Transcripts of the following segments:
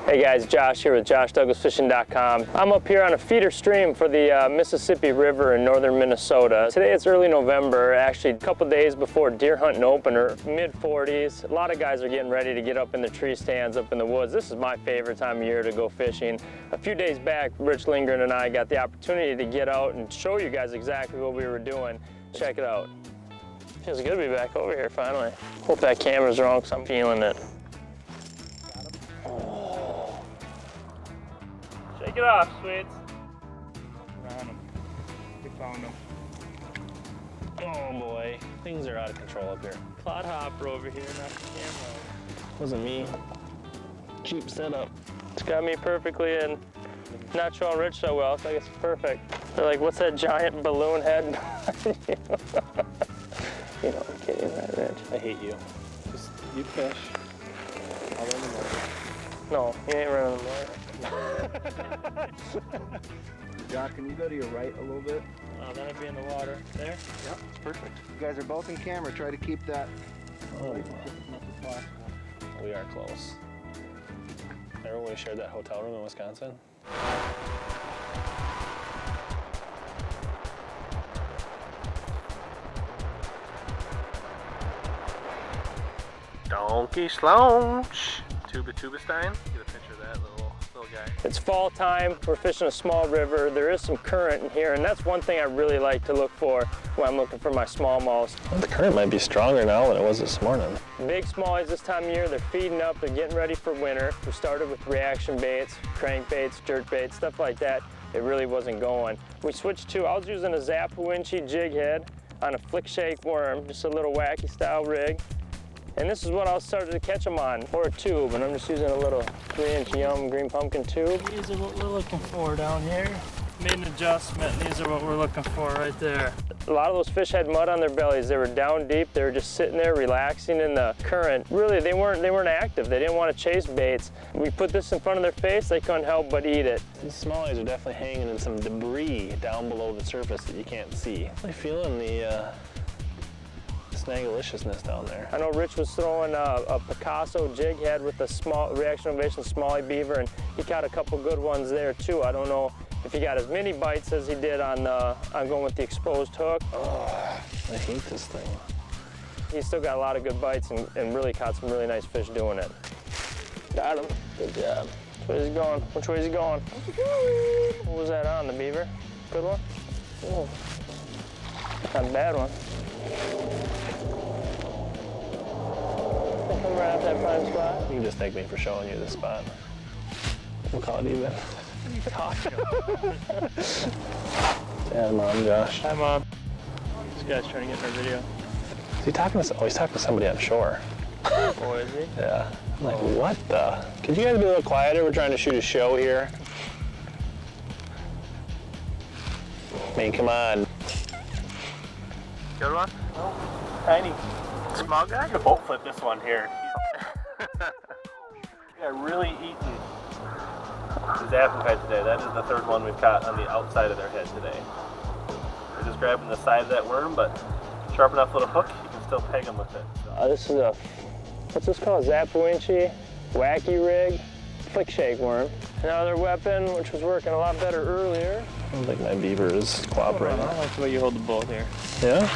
Hey guys, Josh here with JoshDouglasFishing.com. I'm up here on a feeder stream for the Mississippi River in northern Minnesota. Today it's early November, actually a couple days before deer hunting opener, mid-40s. A lot of guys are getting ready to get up in the tree stands up in the woods. This is my favorite time of year to go fishing. A few days back, Rich Lindgren and I got the opportunity to get out and show you guys exactly what we were doing. Check it out. Feels good to be back over here finally. Hope that camera's wrong because I'm feeling it. Shake it off, sweets. Found him. We found him. Oh boy, things are out of control up here. Clodhopper over here, not the camera. Wasn't me. Cheap setup. It's got me perfectly in. Not showing Rich so well, so I guess it's perfect. They're like, what's that giant balloon head? You know, I'm kidding, right, Rich? I hate you. Just, you fish. I'll run the motor. No, you ain't running the motor. Josh, can you go to your right a little bit? That'd be in the water. There? Yep, it's perfect. You guys are both in camera. Try to keep that relationship as much as possible. We are close. Remember when we shared that hotel room in Wisconsin? Donkey Slounch. Tuba Stein. Get a picture of that little guy. It's fall time, we're fishing a small river. There is some current in here, and that's one thing I really like to look for when I'm looking for my smallmouths. Well, the current might be stronger now than it was this morning. Big smallies this time of year, they're feeding up, they're getting ready for winter. We started with reaction baits, crankbaits, jerk baits, stuff like that. It really wasn't going. We switched to, I was using a Zappa jig head on a flick shake worm, just a little wacky style rig. And this is what I started to catch them on, or a tube, and I'm just using a little 3-inch Yum green pumpkin tube. These are what we're looking for down here. Made an adjustment, these are what we're looking for right there. A lot of those fish had mud on their bellies. They were down deep, they were just sitting there relaxing in the current. Really, they weren't active, they didn't want to chase baits. We put this in front of their face, they couldn't help but eat it. These smallies are definitely hanging in some debris down below the surface that you can't see. I'm feeling the snagaliciousness down there. I know Rich was throwing a Picasso jig head with a small Reaction Innovation Smallie beaver, and he caught a couple good ones there too. I don't know if he got as many bites as he did on going with the exposed hook. Oh, I hate this thing. He's still got a lot of good bites and really caught some really nice fish doing it. Got him. Good job. Which way is he going? Which way is he going? What was that on, the beaver? Good one? Oh, not a bad one. Come right up that prime spot. You can just thank me for showing you this spot. We'll call it even. Yeah, Mom, Josh. Hi, Mom. This guy's trying to get in our video. Is he talking to? Oh, he's talking to somebody on shore. Oh, is he? Yeah. I'm like, what the? Could you guys be a little quieter? We're trying to shoot a show here. I mean, come on. Good one? No, tiny. Small guy? I could boat flip this one here. Yeah, really eating his appetite today. That is the third one we've caught on the outside of their head today. We're just grabbing the side of that worm, but sharp enough little hook, you can still peg them with it. So. This is a, what's this called? Zappa wacky rig, flick shake worm. Another weapon, which was working a lot better earlier. I don't think my beaver is cooperating. I like the way you hold the boat here. Yeah?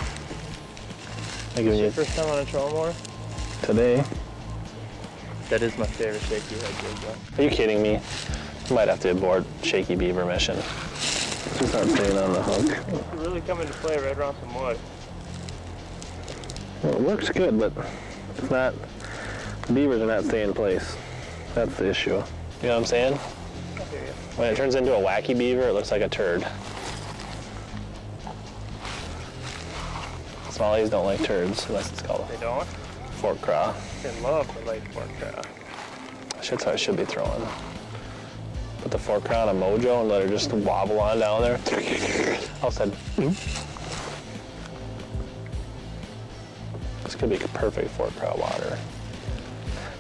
I give you First time on a troll mower? today. That is my favorite shaky head jig, though. Are you kidding me? I might have to abort Shaky Beaver mission. Just start playing on the hook. It's really coming to play right around some wood. Well, it works good, but it's not, the beavers are not staying in place. That's the issue. You know what I'm saying? I hear you. When it turns into a wacky beaver, it looks like a turd. Smallies don't like turds, unless it's called They don't? fork craw. They love the lake fork craw. That's how I should be throwing. Put the fork craw on a mojo and let her just wobble on down there. All of a sudden, this could be perfect fork craw water.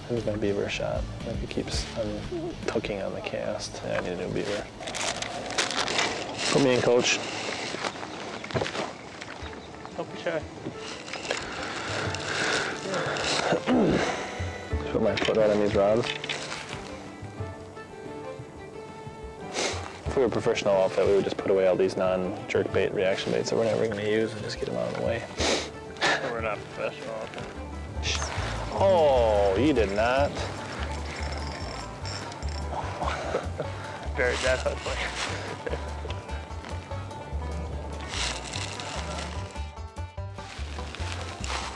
There's my beaver shot. If it keeps tucking on the cast. Yeah, I need a new beaver. Put me in, coach. Don't be shy. Put my foot right on these rods. If we were a professional outfit, we would just put away all these non-jerk bait reaction baits that we're never going to use and just get them out of the way. We're not professional. Oh, you did not. Very definitely.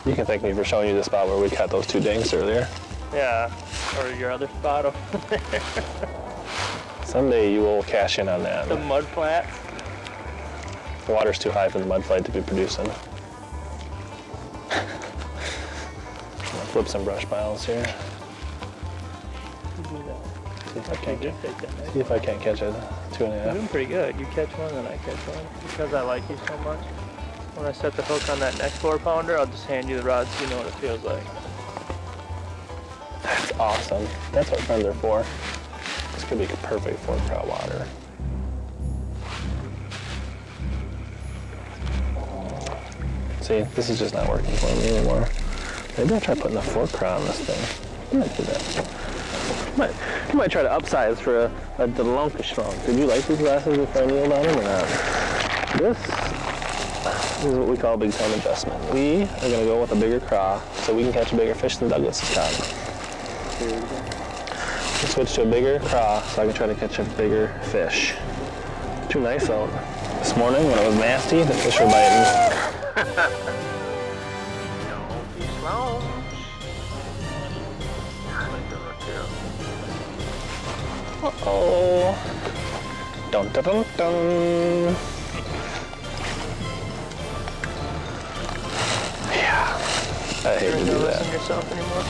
You can thank me for showing you the spot where we caught those 2 dinks earlier. Yeah, or your other spot over there. Someday you will cash in on that. The mud flats. The water's too high for the mud flight to be producing. Flip some brush piles here. See if I can't catch a 2.5. You're doing pretty good. You catch one, then I catch one. Because I like you so much. When I set the hook on that next 4-pounder, I'll just hand you the rod so you know what it feels like. That's awesome. That's what friends are for. This could be perfect for trout water. See, this is just not working for me anymore. Maybe I'll try putting a fork craw on this thing. I might do that. You might try to upsize for a DeLonkish strong. Did you like these glasses if I kneeled on them or not? This is what we call a big time adjustment. We are going to go with a bigger craw so we can catch a bigger fish than Douglas has caught. Switch to a bigger craw so I can try to catch a bigger fish. Too nice out. This morning when it was nasty, the fish were biting. Don't be slow. Uh-oh. Dun dun dun dun. Yeah. I hate to do that. Yourself anymore?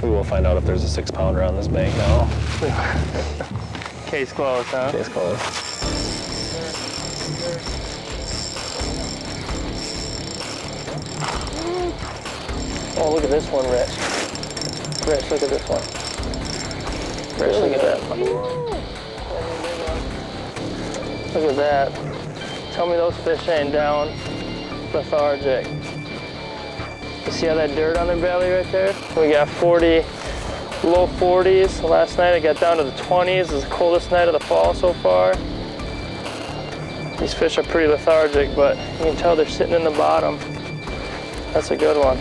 We will find out if there's a 6-pounder on this bank now. Case closed, huh? Case closed. Oh, look at this one, Rich. Rich, look at this one. Rich, look at that. Look at that. Tell me those fish ain't down lethargic. You see all that dirt on their belly right there? We got 40, low 40s. Last night it got down to the 20s. It's the coldest night of the fall so far. These fish are pretty lethargic, but you can tell they're sitting in the bottom. That's a good one.